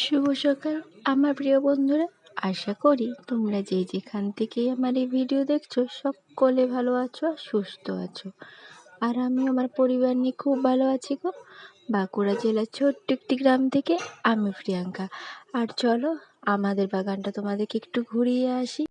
শুভ সকাল আমার প্রিয় বন্ধুরা, আশা করি তোমরা যে যেখান থেকেই আমার এই ভিডিও দেখছো সকলে ভালো আছো আর সুস্থ আছো। আর আমি আমার পরিবার নিয়ে খুব ভালো আছি গো। বাঁকুড়া জেলার ছোট্ট একটি গ্রাম থেকে আমি প্রিয়াঙ্কা। আর চলো আমাদের বাগানটা তোমাদেরকে একটু ঘুরিয়ে আসি।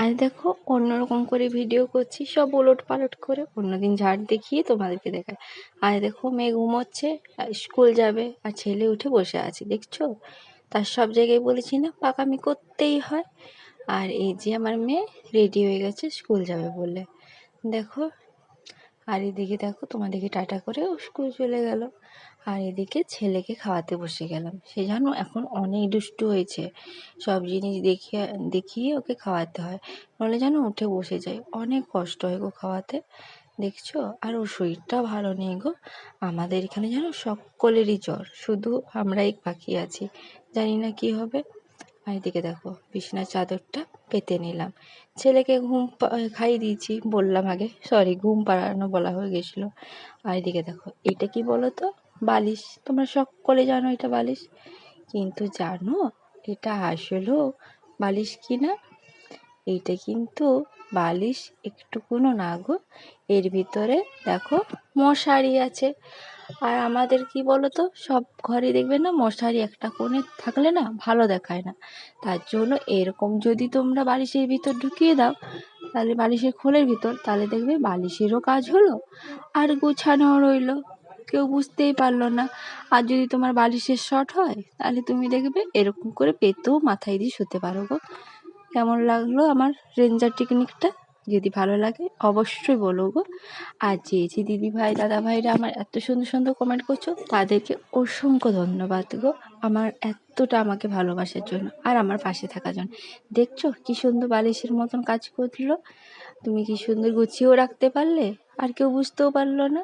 আজ দেখো অন্যরকম করে ভিডিও করছি, সব ওলট পালট করে। অন্যদিন ঝাড় দেখিয়ে তোমাদেরকে দেখায়। আজ দেখো মেয়ে ঘুমোচ্ছে, স্কুল যাবে, আর ছেলে উঠে বসে আছে দেখছো। তার সব জায়গায় বলেছি না পাকামি করতেই হয়। আর এই যে আমার মেয়ে রেডি হয়ে গেছে স্কুল যাবে বলে, দেখো। আর এদিকে দেখো তোমাদেরকে টাটা করে ও স্কুল চলে গেল। আর এদিকে ছেলেকে খাওয়াতে বসে গেলাম। সে জানো এখন অনেক দুষ্টু হয়েছে, সব জিনিস দেখিয়ে দেখিয়ে ওকে খাওয়াতে হয়, নাহলে জানো উঠে বসে যায়। অনেক কষ্ট হয় গো খাওয়াতে, দেখছো। আর ওর শরীরটাও ভালো নেই গো। আমাদের এখানে জানো সকলেরই জ্বর, শুধু আমরাই বাকি আছি, জানি না কি হবে। আর এদিকে দেখো বিছানার চাদরটা পেতে নিলাম। ছেলেকে খাইয়ে দিয়েছি, বললাম আগে, সরি ঘুম পাড়ানো বলা হয়ে গেছিলো। আর এদিকে দেখো এটা কি বলো তো, বালিশ। তোমরা সকলে জানো এটা বালিশ, কিন্তু জানো এটা আসলেও বালিশ কিনা? এইটা কিন্তু বালিশ একটুকুনো না গো। এর ভিতরে দেখো মশারি আছে। আর আমাদের কি বলতো, সব ঘরে দেখবে না মশারি একটা কোণে থাকলে না ভালো দেখায় না। তার জন্য এরকম যদি তোমরা বালিশের ভিতর ঢুকিয়ে দাও, তাহলে বালিশের খোলের ভিতর, তাহলে দেখবে বালিশেরও কাজ হলো আর গোছানো রইলো, কেউ বুঝতেই পারলো না। আর যদি তোমার বালিশের শর্ট হয়, তাহলে তুমি দেখবে এরকম করে পেতেও মাথায় দিয়ে শুতে পারো গো। কেমন লাগলো আমার রেঞ্জার টেকনিকটা? যদি ভালো লাগে অবশ্যই বলো গো। আর যে যে দিদি ভাই দাদা ভাইরা আমার এত সুন্দর সুন্দর কমেন্ট করছো, তাদেরকে অসংখ্য ধন্যবাদ গো, আমার এতটা আমাকে ভালোবাসার জন্য আর আমার পাশে থাকার জন্য। দেখছো কি সুন্দর বালিশের মতন কাজ করলো, তুমি কি সুন্দর গুছিয়েও রাখতে পারলে, আর কেউ বুঝতেও পারলো না।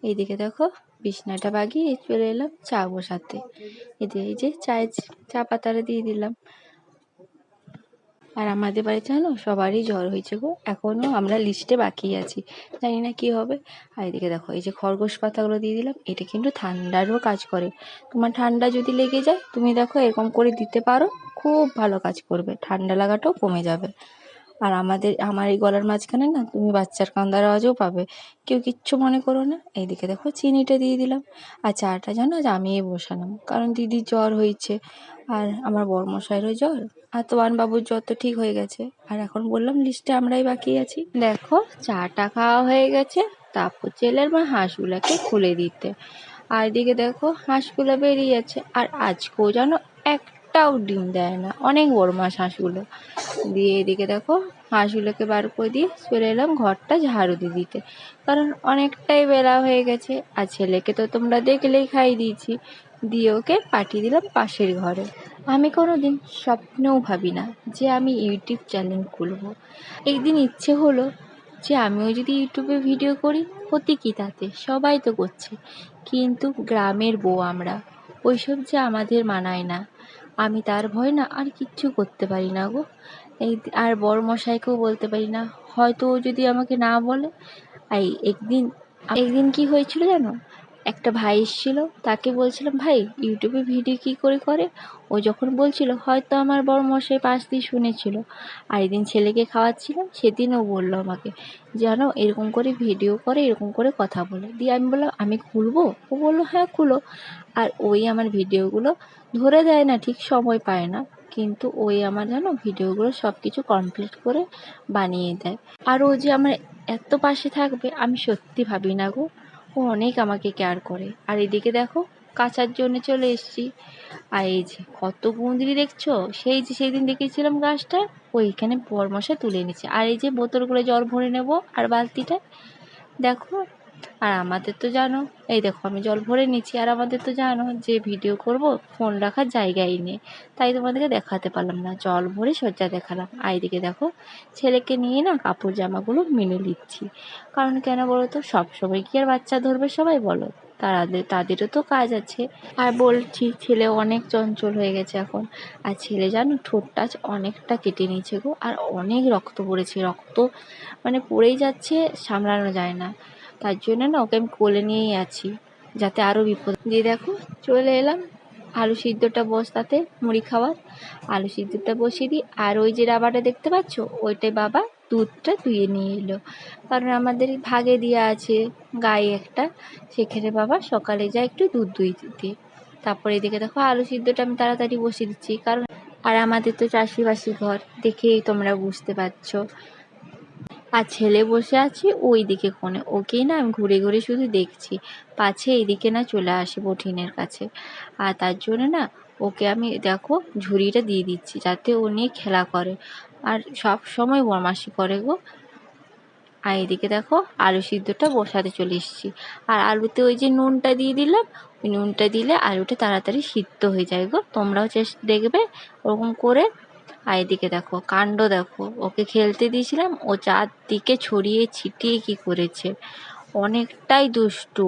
এইদিকে দেখো বিছনাটা বাগিয়ে চলে এলাম চা বসাতে। এই যে চায়ের চা পাতাটা দিয়ে দিলাম। আর আমাদের বাড়িতে জানো সবারই জ্বর হয়েছে গো, এখনো আমরা লিস্টে বাকি আছি, জানি না কি হবে। আর এদিকে দেখো এই যে খরগোশ পাতাগুলো দিয়ে দিলাম, এটা কিন্তু ঠান্ডারও কাজ করে। তোমার ঠান্ডা যদি লেগে যায়, তুমি দেখো এরকম করে দিতে পারো, খুব ভালো কাজ করবে, ঠান্ডা লাগাটাও কমে যাবে। আর আমার এই গলার মাঝখানে না তুমি বাচ্চার কান্দার আওয়াজও পাবে, কেউ কিচ্ছু মনে করো না। এইদিকে দেখো চিনিটা দিয়ে দিলাম। আর চাটা জানো আজ আমিই বসালাম, কারণ দিদির জ্বর হয়েছে, আর আমার বড়মশাইয়েরও জ্বর, আর বাবুর জ্বর তো ঠিক হয়ে গেছে। আর এখন বললাম লিস্টে আমরাই বাকি আছি। দেখো চাটা খাওয়া হয়ে গেছে, তারপর ছেলের মা হাঁসগুলাকে খুলে দিতে। আর এদিকে দেখো হাঁসগুলো বেরিয়ে যাচ্ছে, আর আজকেও জানো একটাও ডিম দেয় না, অনেক বড় মাছ হাঁসগুলো। দিয়ে এদিকে দেখো হাঁসগুলোকে বার করে দিয়ে চলে এলাম ঘরটা ঝাড়ু দিয়ে দিতে, কারণ অনেকটাই বেলা হয়ে গেছে। আর ছেলেকে তো তোমরা দেখলেই খাইয়ে দিয়েছি, দিয়ে ওকে পাঠিয়ে দিলাম পাশের ঘরে। আমি কোনোদিন স্বপ্নেও ভাবি না যে আমি ইউটিউব চ্যানেল খুলবো। একদিন ইচ্ছে হলো যে আমিও যদি ইউটিউবে ভিডিও করি, ক্ষতি কি তাতে, সবাই তো করছে। কিন্তু গ্রামের বউ আমরা, ওইসব যে আমাদের মানায় না। আমি তার ভয় না আর কিচ্ছু করতে পারি না গো। আর বড় মশাইকেও বলতে পারি না, হয়তো ও যদি আমাকে না বলে। এই একদিন একদিন কি হয়েছিল জানো, একটা ভাই এসেছিল, তাকে বলছিলাম ভাই ইউটিউবে ভিডিও কি করে করে। ও যখন বলছিল হয়তো আমার বড় মশাই পাশ দিয়ে শুনেছিল। আর একদিন ছেলেকে খাওয়াচ্ছিলাম, সেদিন ও বললো আমাকে, জানো এরকম করে ভিডিও করে, এরকম করে কথা বলে। দিয়ে আমি বললাম আমি খুলবো? ও বললো হ্যাঁ খুলো। আর ওই আমার ভিডিওগুলো ধরে দেয় না, ঠিক সময় পায় না, কিন্তু ওই আমার জানো ভিডিওগুলো সব কিছু কমপ্লিট করে বানিয়ে দেয়। আর ও যে আমার এত পাশে থাকবে আমি সত্যি ভাবি না গো। ও অনেক আমাকে কেয়ার করে। আর এদিকে দেখো কাচার জন্য চলে এসেছি। আর এই যে কত কুঁদরি দেখছো, সেই যে সেই দিন দেখেছিলাম গাছটা, ওইখানে বরমশা তুলে নিচ্ছে। আর এই যে বোতলগুলো জল ভরে নেব আর বালতিটা, দেখো। আর আমাদের তো জানো, এই দেখো আমি জল ভরে নিচ্ছি। আর আমাদের তো জানো যে ভিডিও করব, ফোন রাখার জায়গাই নেই, তাই তোমাদেরকে দেখাতে পারলাম না, জল ভরে সজ্জা দেখালাম। আর এদিকে দেখো ছেলেকে নিয়ে না কাপড় জামাগুলো মেলে দিচ্ছি, কারণ কেন বলো তো, সবসময় কি আর বাচ্চা ধরবে সবাই বলো। তাদেরও তো কাজ আছে। আর বলছি, ছেলে অনেক চঞ্চল হয়ে গেছে এখন। আর ছেলে জানো ঠোঁটটা আজ অনেকটা কেটে নিয়েছে গো, আর অনেক রক্ত পড়েছে, রক্ত মানে পড়েই যাচ্ছে, সামলানো যায় না। তার জন্য না ওকে আমি কোলে নিয়েই আছি, যাতে আরও বিপদ। দিয়ে দেখো চলে এলাম আলু সিদ্ধটা বসাতে, মুড়ি খাওয়ার। আলু সিদ্ধটা বসিয়ে দিই, আর ওই যে ডাবাটা দেখতে পাচ্ছ, ওইটাই বাবা দুধটা দুইয়ে নিয়ে এলো, কারণ আমাদের ভাগে দেওয়া আছে গাই একটা, সেখানে বাবা সকালে যায় একটু দুধ দুই দিতে। তারপরে এদিকে দেখো আলু সিদ্ধটা আমি তাড়াতাড়ি বসিয়ে দিচ্ছি, কারণ আর আমাদের তো চাষিবাসি ঘর, দেখেই তোমরা বুঝতে পারছো। আর ছেলে বসে আছে ওই দিকে কোণে, ওকেই না আমি ঘুরে ঘুরে শুধু দেখছি, পাছে এইদিকে না চলে আসে বঠিনের কাছে। আর তার জন্য না ওকে আমি দেখো ঝুড়িটা দিয়ে দিচ্ছি, যাতে ও নিয়ে খেলা করে, আর সব সময় বদমাশি করে গো। আর এদিকে দেখো আলু সিদ্ধটা বসাতে চলে এসেছি, আর আলুতে ওই যে নুনটা দিয়ে দিলাম, ওই নুনটা দিলে আলুটা তাড়াতাড়ি সিদ্ধ হয়ে যায় গো, তোমরাও দেখবে ওরকম করে। আর এদিকে দেখো কাণ্ড দেখো, ওকে খেলতে দিয়েছিলাম, ও চারদিকে ছড়িয়ে ছিটিয়ে কি করেছে, অনেকটাই দুষ্টু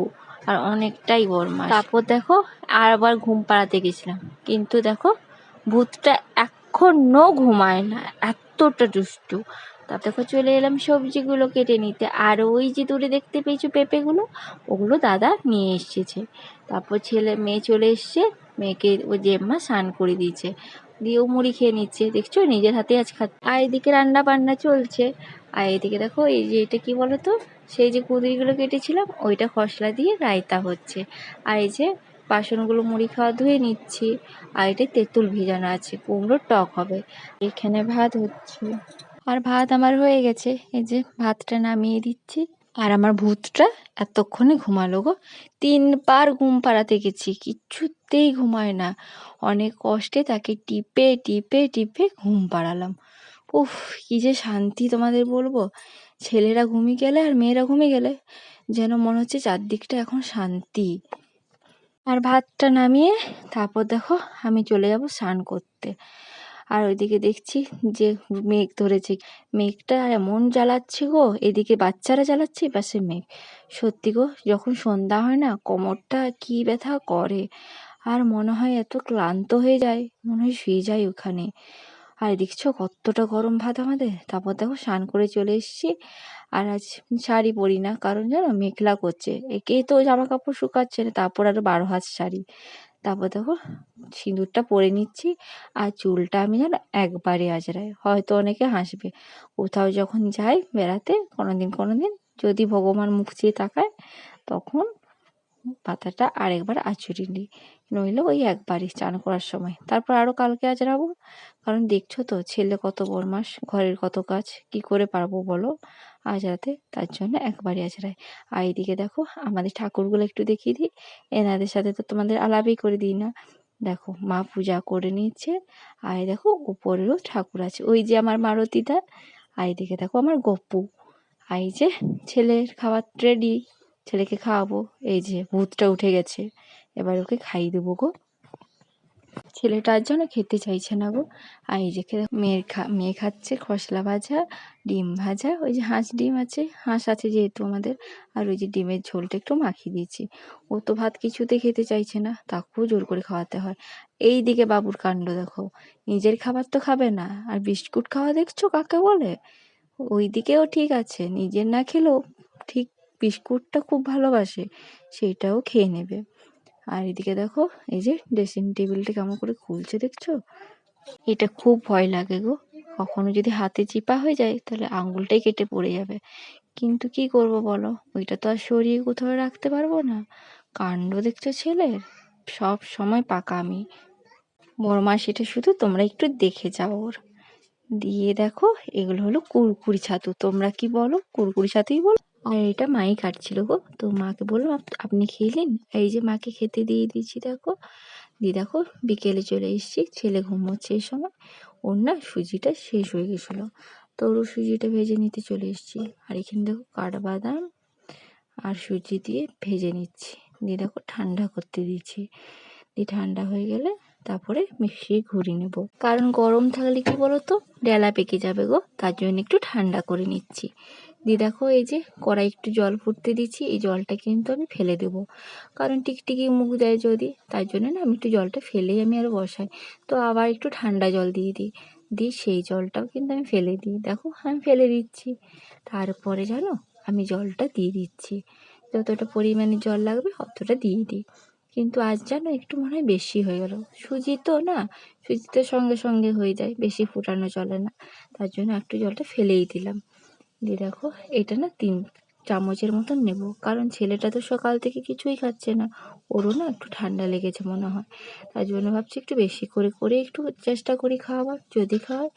আর অনেকটাই বদমাশ। তারপর দেখো আর আবার ঘুম পাড়াতে গেছিলাম, কিন্তু দেখো ভূতটা এখনো ঘুমায় না, এতটা দুষ্টু। তারপর দেখো চলে এলাম সবজিগুলো কেটে নিতে, আর ওই যে দূরে দেখতে পেয়েছো পেঁপেগুলো, ওগুলো দাদা নিয়ে এসেছে। তারপর মেয়ে চলে এসছে, মেয়েকে ও জেম্মা স্নান করে দিয়েছে, দিয়েও মুড়ি খেয়ে নিচ্ছে, দেখছো নিজের হাতে আজ খাচ্ছে। আর এদিকে রান্না বান্না চলছে। আর এদিকে দেখো এই যে এটা কি বলতো, সেই যে কুঁদরিগুলো কেটেছিলাম ওইটা খসলা দিয়ে রায়তা হচ্ছে। আর এই যে বাসনগুলো মুড়ি খাওয়া ধুয়ে নিচ্ছি, আর এটা তেঁতুল ভিজানো আছে, কুমড়োর টক হবে। এখানে ভাত হচ্ছে, আর ভাত আমার হয়ে গেছে, এই যে ভাতটা নামিয়ে দিচ্ছি। আর আমার ভূতটা এতক্ষণে ঘুমালো গো, 3বার ঘুম পাড়াতে গেছি, কিচ্ছুতেই ঘুমায় না। অনেক কষ্টে তাকে টিপে টিপে টিপে ঘুম পাড়ালাম। উফ, কি যে শান্তি তোমাদের বলবো। ছেলেরা ঘুমিয়ে গেলে আর মেয়েরা ঘুমিয়ে গেলে যেন মনে হচ্ছে চারদিকটা এখন শান্তি। আর ভাতটা নামিয়ে তারপর দেখো আমি চলে যাব স্নান করতে। আর ওইদিকে দেখছি যে মেঘ ধরেছে, মেঘটা এমন জ্বালাচ্ছে গো, এদিকে বাচ্চারা জ্বালাচ্ছে, পাশে মেঘ। সত্যি গো, যখন সন্ধ্যা হয় না কোমরটা কি ব্যথা করে, আর মনে হয় এত ক্লান্ত হয়ে যায়, মনে হয় শুয়ে যাই ওখানে। আর দেখছো কতটা গরম ভাত আমাদের। তারপর দেখো স্নান করে চলে এসেছি, আর আজ শাড়ি পরি না, কারণ জানো মেঘলা করছে, একেই তো জামা কাপড় শুকাচ্ছে না, তারপর আরো 12 হাত শাড়ি। তারপর দেখো সিঁদুরটা পরে নিচ্ছি, আর চুলটা আমি যেন একবারে আঁচড়াই। হয়তো অনেকে হাসবে, কোথাও যখন যাই বেড়াতে কোনোদিন যদি ভগবান মুখ চেয়ে তাকায়, তখন পাতাটা আরেকবার আঁচড়ে নিই, নইলে ওই একবারই চান করার সময়। তারপর আরও কালকে আঁচড়াবো, কারণ দেখছো তো ছেলে কত বদমাস, ঘরের কত কাজ, কি করে পারবো বলো আঁচড়াতে, তার জন্য একবারই আঁচড়াই। আর এইদিকে দেখো আমাদের ঠাকুরগুলো একটু দেখিয়ে দিই, এনাদের সাথে তো তোমাদের আলাপই করে দিই না। দেখো মা পূজা করে নিচ্ছে, আর দেখো উপরেরও ঠাকুর আছে, ওই যে আমার মারতিটা, আর এইদিকে দেখো আমার গপু। আর এই যে ছেলের খাবার রেডি, ছেলেকে খাওয়াবো। এই যে ভূতটা উঠে গেছে, এবার ওকে খাইয়ে দেবো গো। ছেলেটা আর যেন খেতে চাইছে না গো। আর এই যে মেয়ে খাচ্ছে খসলা ভাজা, ডিম ভাজা, ওই যে ডিম আছে, হাঁস আছে যেহেতু আমাদের, আর ওই যে ডিমের ঝোলটা একটু মাখিয়ে দিয়েছি। ও তো ভাত কিছুতে খেতে চাইছে না, তাকেও জোর করে খাওয়াতে হয়। এই দিকে বাবুর কাণ্ড দেখো, নিজের খাবার তো খাবে না, আর বিস্কুট খাওয়া দেখছো কাকে বলে। ওই দিকেও ঠিক আছে, নিজের না খেলেও ঠিক বিস্কুটটা খুব ভালোবাসে, সেইটাও খেয়ে নেবে। আর এদিকে দেখো এই যে ড্রেসিং টেবিলটা কেমন করে খুলছে দেখছো, এটা খুব ভয় লাগে গো, কখনো যদি হাতে চিপা হয়ে যায় তাহলে আঙুলটাই কেটে পড়ে যাবে। কিন্তু কি করব বলো, ওইটা তো আর সরিয়ে কোথাও রাখতে পারবো না। কাণ্ড দেখছো ছেলের, সব সময় পাকামি, বদমাশিটা শুধু তোমরা একটু দেখে যাও ওর। দিয়ে দেখো এগুলো হলো কুরকুরি ছাতু, তোমরা কি বলো, কুরকুরি ছাতুই বলো। আর এটা মাই কাটছিল গো, তো মাকে বললাম আপনি খেলেন, এই যে মাকে খেতে দিয়ে দিয়েছি দেখো। দিয়ে দেখো বিকেলে চলে এসেছি, ছেলে ঘুমোচ্ছে এই সময়, ওর না সুজিটা শেষ হয়ে গেছিলো, তো ওর সুজিটা ভেজে নিতে চলে এসেছি। আর এখানে দেখো কাঠবাদাম আর সুজি দিয়ে ভেজে নিচ্ছি, দিয়ে দেখো ঠান্ডা করতে দিচ্ছি। দিয়ে ঠান্ডা হয়ে গেলে তারপরে মিক্সিয়ে ঘুরিয়ে নেব, কারণ গরম থাকলে কি বলো তো ডেলা পেকে যাবে গো, তার জন্য একটু ঠান্ডা করে নিচ্ছি। দিয়ে দেখো এই যে কড়াই একটু জল ফুটতে দিচ্ছি, এই জলটা কিন্তু আমি ফেলে দেবো, কারণ টিকটিকি মুখ দেয় যদি, তাই জন্য না আমি একটু জলটা ফেলেই আমি আরও বসাই। তো আবার একটু ঠান্ডা জল দিয়ে দিই, দিয়ে সেই জলটাও কিন্তু আমি ফেলে দিই, দেখো আমি ফেলে দিচ্ছি। তারপরে জানো আমি জলটা দিয়ে দিচ্ছি, যতটা পরিমাণে জল লাগবে অতটা দিয়ে দিই। কিন্তু আজ জানো একটু মনে হয় বেশি হয়ে গেল, সুজি তো না, সুজি তো সঙ্গে সঙ্গে হয়ে যায়, বেশি ফোটানো চলে না, তার জন্য একটু জলটা ফেলেই দিলাম। দিয়ে দেখো এটা না 3 চামচের মতন নেব, কারণ ছেলেটা তো সকাল থেকে কিছুই খাচ্ছে না, ওরও না একটু ঠান্ডা লেগেছে মনে হয়, তার জন্য ভাবছি একটু বেশি করে করে একটু চেষ্টা করি খাওয়াবার, যদি খাওয়ায়,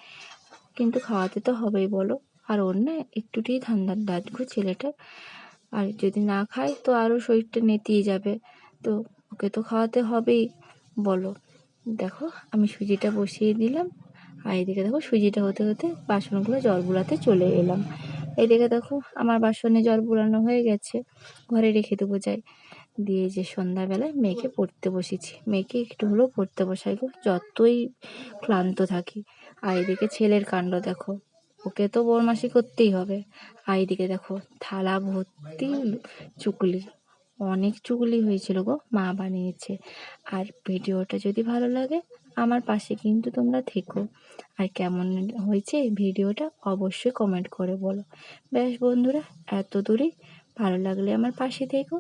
কিন্তু খাওয়াতে তো হবেই বলো, আর ওর না একটুতেই ঠান্ডার দাঁত গো ছেলেটা, আর যদি না খায় তো আরও শরীরটা নেতিয়ে যাবে, তো ওকে তো খাওয়াতে হবেই বলো। দেখো আমি সুজিটা বসিয়ে দিলাম, আর এদিকে দেখো সুজিটা হতে হতে বাসনগুলো জল বুলাতে চলে এলাম। এদিকে দেখো আমার বাসনে জল বুলানো হয়ে গেছে, ঘরে রেখে দেবো যাই। দিয়ে যে সন্ধ্যাবেলায় মেয়েকে পড়তে বসেছি, মেয়েকে একটু হলেও পড়তে বসাই গো, যতই ক্লান্ত থাকি। আর এদিকে ছেলের কাণ্ড দেখো, ওকে তো বদমাশি করতেই হবে। আর এদিকে দেখো থালা ভর্তি চুকলি, অনেক চুগলি হয়েছিল গো, মা বানিয়েছে। আর ভিডিওটা যদি ভালো লাগে আমার পাশে কিন্তু তোমরা থেকো, আর কেমন হয়েছে ভিডিওটা অবশ্যই কমেন্ট করে বলো। ব্যাস বন্ধুরা, এত দূরেই, ভালো লাগলে আমার পাশে থেকো।